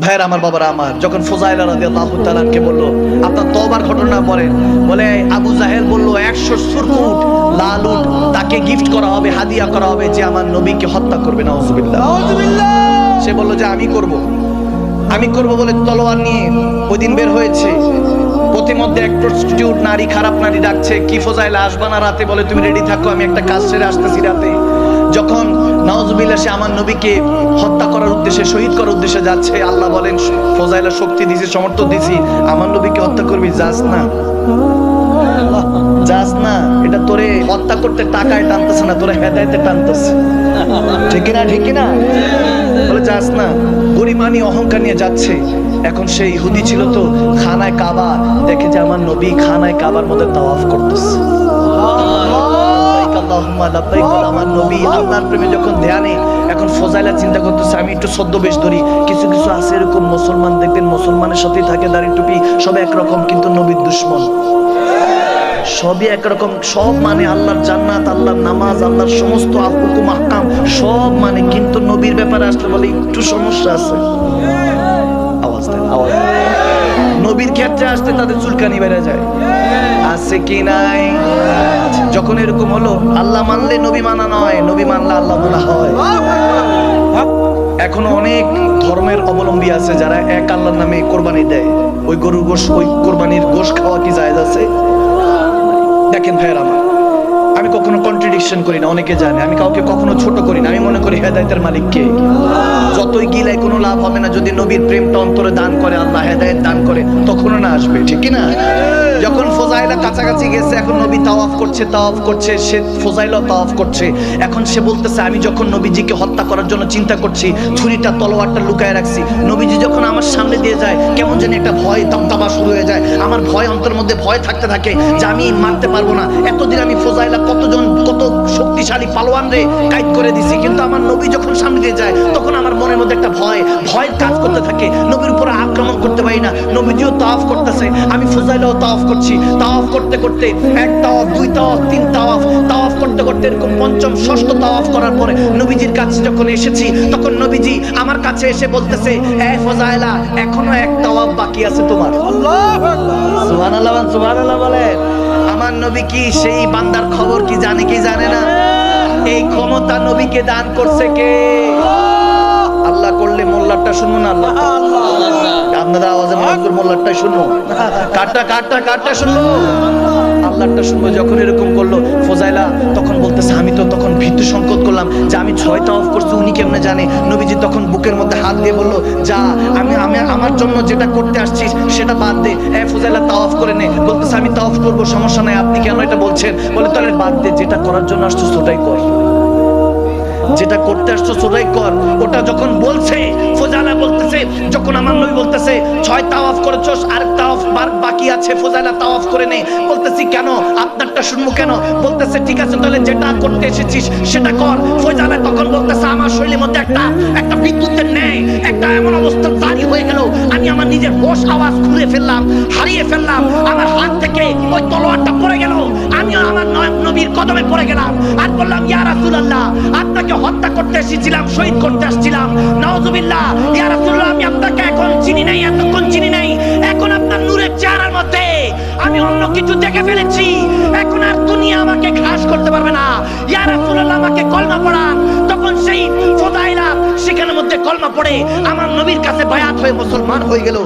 ভাইয়ের আমার, বাবারা আমার, যখন ফুজাইলা রাদিয়াল্লাহু তাআলা কে বলল আপনার তওবার ঘটনা বলেন, বলে আবু জাহেল বলল 100 সুরকুট লাল উট তাকে গিফট করা হবে, হাদিয়া করা হবে যে আমার নবীকে হত্যা করবে। নাউজুবিল্লাহ, নাউজুবিল্লাহ। সে বলল যে আমি করব বলে তলোয়ার নিয়ে ওই দিন বের হয়েছে। প্রতিমধ্যে এক প্রস্টিটিউট নারী, খারাপ নারী ডাকছে, কি ফুজাইলা আসবা না রাতে? বলে তুমি রেডি থাকো, আমি একটা কাজ সেরে আসতেছি রাতে। যখন নাউজুবিল্লাহ সে আমার নবীকে হত্যা করার উদ্দেশ্যে, শহীদ করার উদ্দেশ্যে যাচ্ছে, আল্লাহ বলেন ফুজাইলা শক্তি দিছি, সমর্থন দিছি, আমার নবীকে হত্যা করবি, যাস না, যাস না। এটা তোরে হত্যা করতে টাকায় টানতেছে না, তোরে হেদায়েতে টানতেছে। ঠিক না, ঠিক না? বলে যাস না। গরিমানি অহংকার নিয়ে যাচ্ছে। এখন সেই ইহুদি ছিল তো, খানায় কাবা দেখে যে আমার নবী খানায় কাবার মধ্যে তাওয়াফ করতেছে। আমার নবী আল্লাহর প্রেমে যখন ধ্যানে, এখন ফজাইলা চিন্তা করতেছে আমি একটু ছদ্মবেশ ধরি। কিছু কিছু আছে এরকম মুসলমান, দেখবেন মুসলমানের সাথেই থাকে, দাড়ি টুপি সব একরকম, কিন্তু নবীর দুশ্মন। সবই একরকম, সব মানে আল্লাহর জান্নাত, আল্লাহর নামাজ, আল্লাহর সমস্ত হুকুম আহকাম সব মানে, কিন্তু নবীর ব্যাপারে আসলে বলে একটু সমস্যা আছে। আওয়াজ দেন, আওয়াজ। নবীর ক্ষেত্রে আসতে তাদের চুলকানি বেড়ে যায়, আছে কি নাই? যখন এরকম হলো, আল্লাহ মানলে নবী মানা নয়, নবী মানলে আল্লাহ মানা হয়। এখনো অনেক ধর্মের অবলম্বী আছে যারা এক আল্লাহর নামে কোরবানি দেয়। ওই গরুর গোশ, ওই কোরবানির গোশ খাওয়া কি জায়েজ আছে? দেখেন ভাইয়ের আমার, আমি কখনো কন্ট্রাডিকশন করি না, অনেকে জানে। আমি কাউকে কখনো ছোট করি না। আমি মনে করি হেদায়েতের মালিক কে? যতই গিলাই কোনো লাভ হবে না। যদি নবীর প্রেমটা অন্তরে দান করে আল্লাহ, হেদায়েত দান করে, তখনও না আসবে, ঠিক না? যখন ফজাইলা কাছাকাছি গেছে, এখন নবী তাওয়াফ করছে, সে ফজাইলা তাওয়াফ করছে। এখন সে বলতেছে আমি যখন নবীজিকে হত্যা করার জন্য চিন্তা করছি, ছুরিটা তলোয়ারটা লুকায় রাখছি, নবীজি যখন আমার সামনে দিয়ে যায়, কেমন যেন একটা ভয় দমদমা শুরু হয়ে যায়। আমার ভয়, অন্তরের মধ্যে ভয় থাকতে থাকে যে আমি মারতে পারবো না। এতদিন আমি ফজাইলা কত শক্তিশালী পালোয়ান রে কাইদ করে দিছি, কিন্তু আমার নবী যখন সামনে দিয়ে যায়, তখন আমার মনের মধ্যে একটা ভয় কাজ করতে থাকে। নবীর উপরে আক্রমণ করতে পারি না। নবীজিও তাওয়াফ করতেছে, আমি ফজাইলাও তাওয়াফ করছি। তাওয়াফ করতে করতে এক তাওয়াফ, দুই তাওয়াফ, তিন তাওয়াফ করতে করতে এরকম পঞ্চম ষষ্ঠ তাওয়াফ করার পরে নবীজির কাছে যখন এসেছি, তখন নবীজি আমার কাছে এসে বলতেছে, এ ফজাইলা, এখনো এক তাওয়াফ বাকি আছে তোমার। আল্লাহু আকবার, সুবহানাল্লাহ, সুবহানাল্লাহ বলেন। আমার নবী কি সেই বান্দার খবর কি জানে কি জানে না? এই ক্ষমতা নবীকে দান করছে কে? আল্লাহ করলে মোল্লারটা শুনুন, আল্লাহ আপনাদের আওয়াজে মজুর মোল্লারটাই শুনবো, কাটটা শুনবো, আল্লাহটা শুনবো। যখন এরকম করলো ফজাইলা, তখন বলতেছে আমি তো তখন ভীতু সংকট করলাম যে আমি 6 তাওয়াফ করছি, উনি কেমনে জানে? নবীজি তখন বুকের মধ্যে হাত দিয়ে বললো, যা, আমি আমার জন্য যেটা করতে আসছিস সেটা বাদ দে। ফজাইলা তাওয়াফ করে নে। বলতেছে আমি তাওয়াফ করবো, সমস্যা নাই, আপনি কেন এটা বলছেন? বলে তাহলে বাদ দে, যেটা করার জন্য আসছিস ওটাই কর, যেটা করতে আসছো সেটাই কর। ওটা যখন বলছে, ফজাইলা বলতেছে, যখন আমার নবী বলতেছে 6 তাওয়াফ করেছস, আর তাওয়াফ বাকি আছে, ফজাইলা তাওয়াফ করে নে। বলতেছি কেন? আপনারটা শুনবো কেন? বলতেছে ঠিক আছে, তাহলে যেটা করতে এসেছিস সেটা কর। ফজাইলা তখন বলতেছে আমার শরীরের মধ্যে একটা বিদ্যুতের ন্যায় একটা এমন অবস্থা জারি হয়ে গেল, আমি আমার নিজের হোশ আওয়াজ খুলে ফেললাম, হারিয়ে ফেললাম। আমার হাত থেকে ওই তলোয়ারটা পড়ে গেল, আমিও আমার নবীর কদমে পড়ে গেলাম আর বললাম, ইয়া রাসূলুল্লাহ, আপনাকে হত্যা করতে এসেছিলাম, শহীদ করতে আসছিলাম। নাউজুবিল্লাহ, ইয়া রাসূলুল্লাহ, আমি আপনাকে এখন চিনি নাই, এতক্ষণ চিনি নাই। এখন আপনার নূরের চেহারার মধ্যে আমি অন্য কিছু দেখে ফেলেছি। এখন আর দুনিয়া আমাকে ঘাস করতে পারবে না। ইয়া রাসূলুল্লাহ, আমাকে কলমা পড়ান। তখন সেই ফজাইলা সেখানের মধ্যে কলমা পড়ে আমার নবীর কাছে বায়াত হয়ে মুসলমান হয়ে গেল।